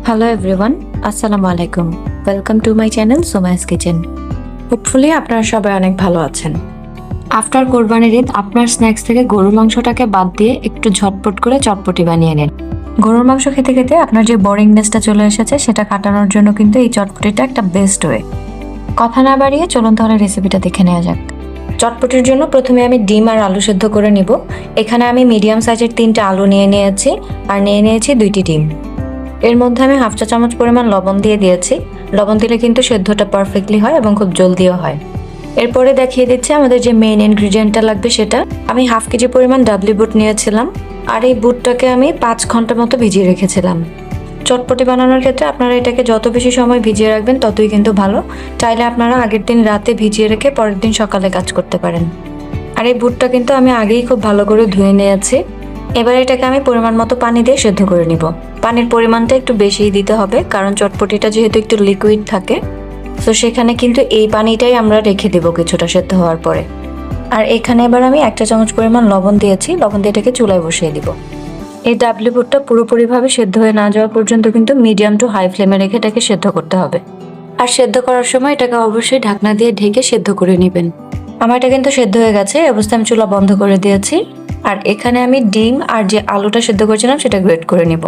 Hello everyone, আসসালামু আলাইকুম। Welcome to my channel Somai's kitchen. Hopefully আপনারা সবাই অনেক ভালো আছেন। আফটার কোরবানির ঈদ আপনার স্ন্যাক্স থেকে গরুর মাংসটাকে বাদ দিয়ে একটু ঝটপট করে চটপটি বানিয়ে নিন। গরুর মাংস খেতে খেতে আপনার যে বোরিংনেসটা চলে এসেছে সেটা কাটানোর জন্য কিন্তু এই চটপটিটা একটা বেস্ট ওয়ে। কথা না বাড়িয়ে চলুন তাহলে রেসিপিটা দেখে নেওয়া যাক। চটপটির জন্য প্রথমে আমি ডিম আর আলু সেদ্ধ করে নিব। এখানে আমি মিডিয়াম সাইজের 3টে আলু নিয়ে নিয়েছি আর নিয়ে নিয়েছি 2টি ডিম। এর মধ্যে আমি হাফ চা চামচ পরিমাণ লবণ দিয়ে দিয়েছি। লবণ দিলে কিন্তু সেদ্ধটা পারফেক্টলি হয় এবং খুব জলদিও হয়। এরপরে দেখিয়ে দিচ্ছি আমাদের যে মেইন ইনগ্রিডিয়েন্টটা লাগবে সেটা। আমি হাফ কেজি পরিমাণ ডাবলি বুট নিয়েছিলাম আর এই বুটটাকে আমি 5 ঘন্টা মতো ভিজিয়ে রেখেছিলাম। চটপটি বানানোর ক্ষেত্রে আপনারা এটাকে যত বেশি সময় ভিজিয়ে রাখবেন ততই কিন্তু ভালো। চাইলে আপনারা আগের দিন রাতে ভিজিয়ে রেখে পরের দিন সকালে কাজ করতে পারেন। আর এই বুটটা কিন্তু আমি আগেই খুব ভালো করে ধুয়ে নিয়েছি। এবার এটাকে আমি পরিমাণ মতো পানি দিয়ে সেদ্ধ করে নিব। পানির পরিমাণটা একটু বেশিই দিতে হবে, কারণ চটপটিটা যেহেতু একটু লিকুইড থাকে, তো সেখানে কিন্তু এই পানিটাই আমরা রেখে দেব কিছুটা সেদ্ধ হওয়ার পরে। আর এখানে এবার আমি 1 চা চামচ পরিমাণ লবণ দিয়েছি। লবণ দিয়ে এটাকে চুলায় বসিয়ে দিব। এই ডাবলি বুটটা পুরোপুরিভাবে সেদ্ধ হয়ে না যাওয়া পর্যন্ত কিন্তু মিডিয়াম টু হাই ফ্লেমে রেখে এটাকে সেদ্ধ করতে হবে। আর সেদ্ধ করার সময় এটাকে অবশ্যই ঢাকনা দিয়ে ঢেকে সেদ্ধ করে নেবেন। আমার এটা কিন্তু সেদ্ধ হয়ে গেছে। এই অবস্থায় আমি চুলা বন্ধ করে দিয়েছি। আর এখানে আমি ডিম আর যে আলুটা সেদ্ধ করেছিলাম সেটা গ্রেট করে নিব।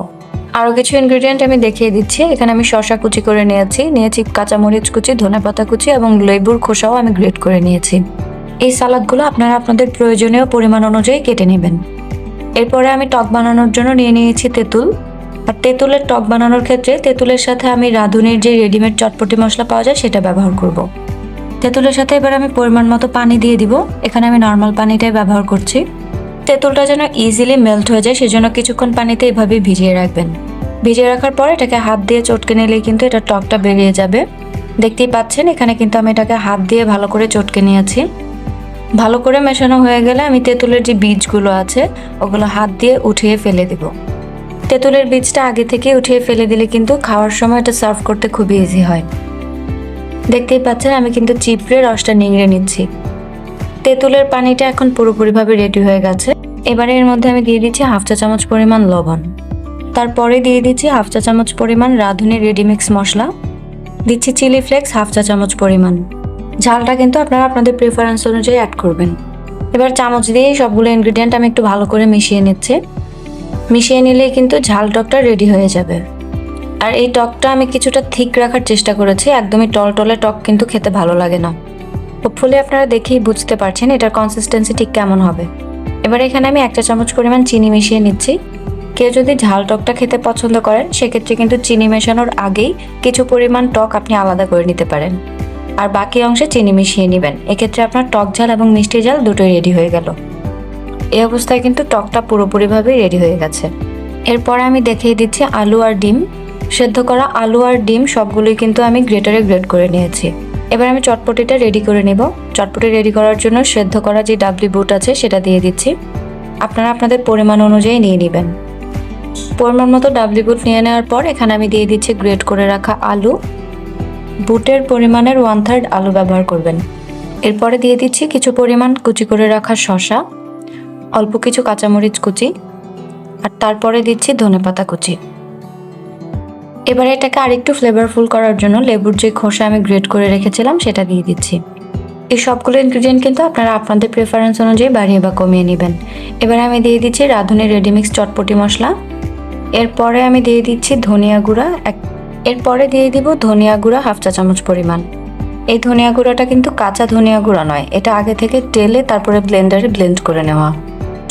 আরও কিছু ইনগ্রেডিয়েন্ট আমি দেখিয়ে দিচ্ছি। এখানে আমি শসা কুচি করে নিয়েছি কাঁচামরিচ কুচি, ধনেপাতা কুচি এবং লেবুর খোসাও আমি গ্রেট করে নিয়েছি। এই সালাদগুলো আপনারা আপনাদের প্রয়োজনীয় পরিমাণ অনুযায়ী কেটে নেবেন। এরপরে আমি টক বানানোর জন্য নিয়ে নিয়েছি তেঁতুল। আর তেঁতুলের টক বানানোর ক্ষেত্রে তেঁতুলের সাথে আমি রাঁধুনির যে রেডিমেড চটপটি মশলা পাওয়া যায় সেটা ব্যবহার করব। তেঁতুলের সাথে এবার আমি পরিমাণ মতো পানি দিয়ে দিব। এখানে আমি নর্মাল পানিটাই ব্যবহার করছি। তেঁতুলটা যেন ইজিলি মেল্ট হয়ে যায় সেজন্য কিছুক্ষণ পানিতে এভাবে ভিজিয়ে রাখবেন। ভিজিয়ে রাখার পর এটাকে হাত দিয়ে চটকে নিলেই কিন্তু এটা টকটা বেরিয়ে যাবে। দেখতেই পাচ্ছেন এখানে কিন্তু আমি এটাকে হাত দিয়ে ভালো করে চটকে নিয়েছি। ভালো করে মেশানো হয়ে গেলে আমি তেঁতুলের যে বীজগুলো আছে ওগুলো হাত দিয়ে উঠিয়ে ফেলে দিব। তেঁতুলের বীজটা আগে থেকে উঠিয়ে ফেলে দিলে কিন্তু খাওয়ার সময় এটা সার্ভ করতে খুবই ইজি হয়। দেখতেই পাচ্ছেন আমি কিন্তু চিপড়ে রসটা নিংড়ে নিচ্ছি। তেঁতুলের পানিটা এখন পুরোপুরিভাবে রেডি হয়ে গেছে। এবারে এর মধ্যে আমি দিয়ে দিচ্ছি হাফ চা চামচ পরিমাণ লবণ। তারপরে দিয়ে দিচ্ছি হাফ চা চামচ পরিমাণ রাঁধুনি রেডিমিক্স মশলা। দিচ্ছি চিলি ফ্লেক্স হাফ চা চামচ পরিমাণ। ঝালটা কিন্তু আপনারা আপনাদের প্রেফারেন্স অনুযায়ী অ্যাড করবেন। এবার চামচ দিয়ে সবগুলো ইনগ্রিডিয়েন্ট আমি একটু ভালো করে মিশিয়ে নিচ্ছি। মিশিয়ে নিলেই কিন্তু ঝাল টকটা রেডি হয়ে যাবে। আর এই টকটা আমি কিছুটা থিক রাখার চেষ্টা করেছি। একদমই টলটলে টক কিন্তু খেতে ভালো লাগে না। হোপফুলি আপনারা দেখেই বুঝতে পারছেন এটার কনসিস্টেন্সি ঠিক কেমন হবে। এবার এখানে আমি 1 চা চামচ পরিমাণ চিনি মিশিয়ে নিচ্ছি। কেউ যদি ঝাল টকটা খেতে পছন্দ করেন সেক্ষেত্রে কিন্তু চিনি মেশানোর আগেই কিছু পরিমাণ টক আপনি আলাদা করে নিতে পারেন আর বাকি অংশে চিনি মিশিয়ে নেবেন। এক্ষেত্রে আপনার টক ঝাল এবং মিষ্টি ঝাল দুটোই রেডি হয়ে গেল। এই অবস্থায় কিন্তু টকটা পুরোপুরিভাবে রেডি হয়ে গেছে। এরপরে আমি দেখিয়ে দিচ্ছি আলু আর ডিম। সেদ্ধ করা আলু আর ডিম সবগুলোই কিন্তু আমি গ্রেটারে গ্রেট করে নিয়েছি। এবার আমি চটপটিটা রেডি করে নেব। চটপটি রেডি করার জন্য সেদ্ধ করা যে ডাবলি বুট আছে সেটা দিয়ে দিচ্ছি। আপনারা আপনাদের পরিমাণ অনুযায়ী নিয়ে নেবেন। পরিমাণ মতো ডাবলি বুট নিয়ে নেওয়ার পর এখানে আমি দিয়ে দিচ্ছি গ্রেট করে রাখা আলু। বুটের পরিমাণের 1/3 আলু ব্যবহার করবেন। এরপরে দিয়ে দিচ্ছি কিছু পরিমাণ কুচি করে রাখা শসা, অল্প কিছু কাঁচামরিচ কুচি আর তারপরে দিচ্ছি ধনেপাতা কুচি। এবারে এটাকে আরেকটু ফ্লেভারফুল করার জন্য লেবুর যে খোসা আমি গ্রেট করে রেখেছিলাম সেটা দিয়ে দিচ্ছি। এই সবগুলো ইনগ্রিডিয়েন্ট কিন্তু আপনারা আপনাদের প্রেফারেন্স অনুযায়ী বাড়িয়ে বা কমিয়ে নেবেন। এবার আমি দিয়ে দিচ্ছি রাঁধুনি রেডিমিক্স চটপটি মশলা। এরপরে আমি দিয়ে দিচ্ছি ধনিয়া গুঁড়া এরপরে দিয়ে দিব ধনিয়া গুঁড়া হাফ চা চামচ পরিমাণ। এই ধনিয়া গুঁড়াটা কিন্তু কাঁচা ধনিয়া গুঁড়া নয়, এটা আগে থেকে তেলে তারপরে ব্লেন্ডারে ব্লেন্ড করে নেওয়া।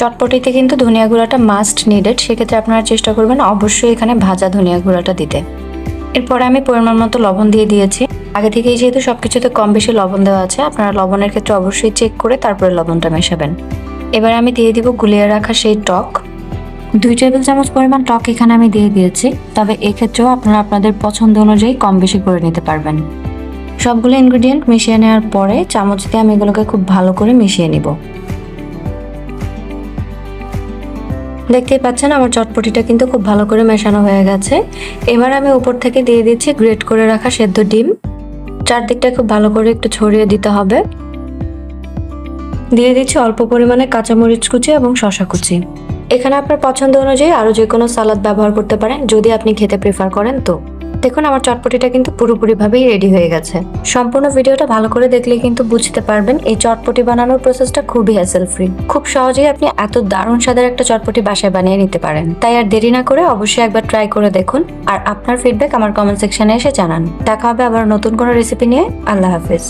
চটপটিতে কিন্তু ধনিয়া গুঁড়াটা মাস্ট নিডেড, সেক্ষেত্রে আপনারা চেষ্টা করবেন অবশ্যই এখানে ভাজা ধনিয়া গুঁড়াটা দিতে। এরপরে আমি পরিমাণ মতো লবণ দিয়ে দিয়েছি। আগে থেকেই যেহেতু সবকিছুতে কম বেশি লবণ দেওয়া আছে, আপনারা লবণের ক্ষেত্রে অবশ্যই চেক করে তারপরে লবণটা মেশাবেন। এবার আমি দিয়ে দিব গুলিয়ে রাখা সেই টক। 2 টেবিল চামচ পরিমাণ টক এখানে আমি দিয়ে দিয়েছি, তবে এক্ষেত্রেও আপনারা আপনাদের পছন্দ অনুযায়ী কম বেশি করে নিতে পারবেন। সবগুলো ইনগ্রিডিয়েন্ট মিশিয়ে নেওয়ার পরে চামচ দিয়ে আমি এগুলোকে খুব ভালো করে মিশিয়ে নিব। দেখতেই পাচ্ছেন আমার চটপটিটা কিন্তু খুব ভালো করে মেশানো হয়ে গেছে। এবার আমি উপর থেকে দিয়ে দিচ্ছি গ্রেট করে রাখা সেদ্ধ ডিম। চারদিকটা খুব ভালো করে একটু ছড়িয়ে দিতে হবে। দিয়ে দিচ্ছি অল্প পরিমাণে কাঁচামরিচ কুচি এবং শসা কুচি। এখানে আপনার পছন্দ অনুযায়ী আরো যে কোনো সালাদ ব্যবহার করতে পারেন যদি আপনি খেতে প্রেফার করেন তো। দেখুন আমার চটপটিটা কিন্তু পুরোপুরিভাবেই রেডি হয়ে গেছে। সম্পূর্ণ ভিডিওটা ভালো করে দেখলে কিন্তু বুঝতে পারবেন এই চটপটি বানানোর প্রসেসটা খুবই হ্যাসেল ফ্রি। খুব সহজেই আপনি এত দারুণ স্বাদের একটা চটপটি বাসায় বানিয়ে নিতে পারেন। তাই আর দেরি না করে অবশ্যই একবার ট্রাই করে দেখুন আর আপনার ফিডব্যাক আমার কমেন্ট সেকশনে এসে জানান। দেখা হবে আবার নতুন কোনো রেসিপি নিয়ে। আল্লাহ হাফিজ।